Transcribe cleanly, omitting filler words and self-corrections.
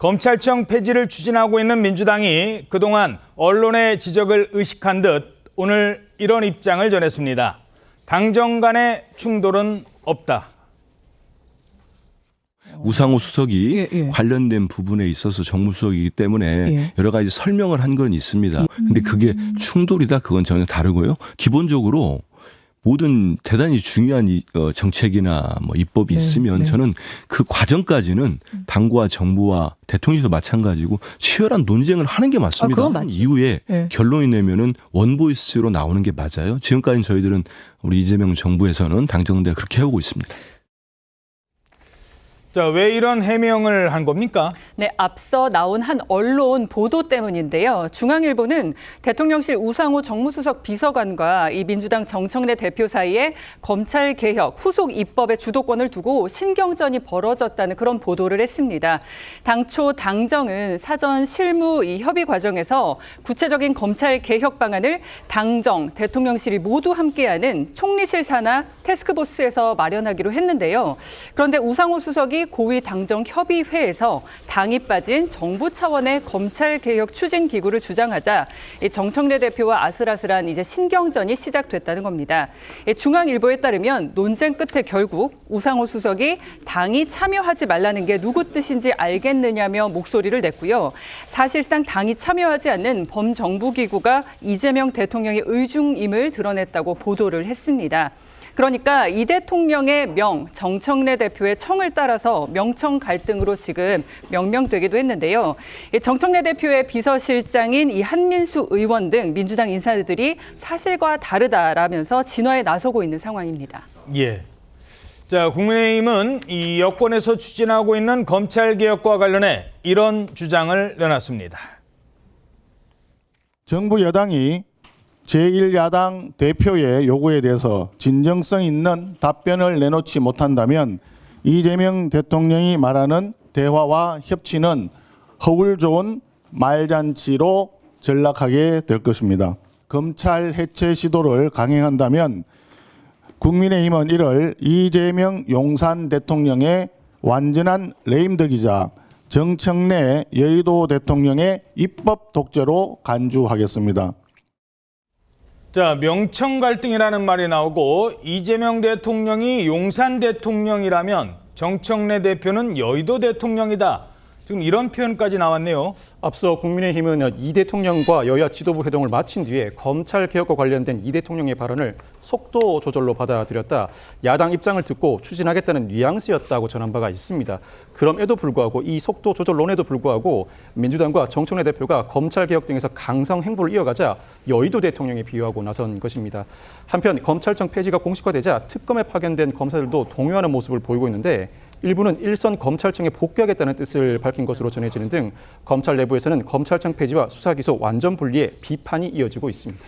검찰청 폐지를 추진하고 있는 민주당이 그동안 언론의 지적을 의식한 듯 오늘 이런 입장을 전했습니다. 당정 간의 충돌은 없다. 우상호 수석이 관련된 부분에 있어서 정무수석이기 때문에 여러 가지 설명을 한 건 있습니다. 근데 그게 충돌이다? 그건 전혀 다르고요. 기본적으로 모든 대단히 중요한 정책이나 뭐 입법이 있으면 저는 그 과정까지는 당과 정부와 대통령도 마찬가지고 치열한 논쟁을 하는 게 맞습니다. 한 이후에 결론이 내면은 원보이스로 나오는 게 맞아요. 지금까지 저희들은 우리 이재명 정부에서는 당정대가 그렇게 해오고 있습니다. 자, 왜 이런 해명을 한 겁니까? 네, 앞서 나온 한 언론 보도 때문인데요. 중앙일보는 대통령실 우상호 정무수석 비서관과 이 민주당 정청래 대표 사이에 검찰개혁 후속 입법의 주도권을 두고 신경전이 벌어졌다는 그런 보도를 했습니다. 당초 당정은 사전 실무 이 협의 과정에서 구체적인 검찰개혁 방안을 당정, 대통령실이 모두 함께하는 총리실 산하 태스크포스에서 마련하기로 했는데요. 그런데 우상호 수석이 고위 당정 협의회에서 당이 빠진 정부 차원의 검찰개혁 추진 기구를 주장하자 정청래 대표와 아슬아슬한 이제 신경전이 시작됐다는 겁니다. 중앙일보에 따르면 논쟁 끝에 결국 우상호 수석이 당이 참여하지 말라는 게 누구 뜻인지 알겠느냐며 목소리를 냈고요. 사실상 당이 참여하지 않는 범정부기구가 이재명 대통령의 의중임을 드러냈다고 보도를 했습니다. 그러니까 이 대통령의 명, 정청래 대표의 청을 따라서 명청 갈등으로 지금 명명되기도 했는데요. 정청래 대표의 비서실장인 이 한민수 의원 등 민주당 인사들이 사실과 다르다라면서 진화에 나서고 있는 상황입니다. 예. 자, 국민의힘은 이 여권에서 추진하고 있는 검찰개혁과 관련해 이런 주장을 내놨습니다. 정부 여당이 제1야당 대표의 요구에 대해서 진정성 있는 답변을 내놓지 못한다면 이재명 대통령이 말하는 대화와 협치는 허울 좋은 말잔치로 전락하게 될 것입니다. 검찰 해체 시도를 강행한다면 국민의힘은 이를 이재명 용산 대통령의 완전한 레임덕이자 정청래 여의도 대통령의 입법 독재로 간주하겠습니다. 자, 명청 갈등이라는 말이 나오고 이재명 대통령이 용산 대통령이라면 정청래 대표는 여의도 대통령이다. 지금 이런 표현까지 나왔네요. 앞서 국민의힘은 이 대통령과 여야 지도부 회동을 마친 뒤에 검찰개혁과 관련된 이 대통령의 발언을 속도 조절로 받아들였다. 야당 입장을 듣고 추진하겠다는 뉘앙스였다고 전한 바가 있습니다. 그럼에도 불구하고 이 속도 조절론에도 불구하고 민주당과 정청래 대표가 검찰개혁 등에서 강성 행보를 이어가자 여의도 대통령에 비유하고 나선 것입니다. 한편 검찰청 폐지가 공식화되자 특검에 파견된 검사들도 동요하는 모습을 보이고 있는데 일부는 일선 검찰청에 복귀하겠다는 뜻을 밝힌 것으로 전해지는 등 검찰 내부에서는 검찰청 폐지와 수사 기소 완전 분리에 비판이 이어지고 있습니다.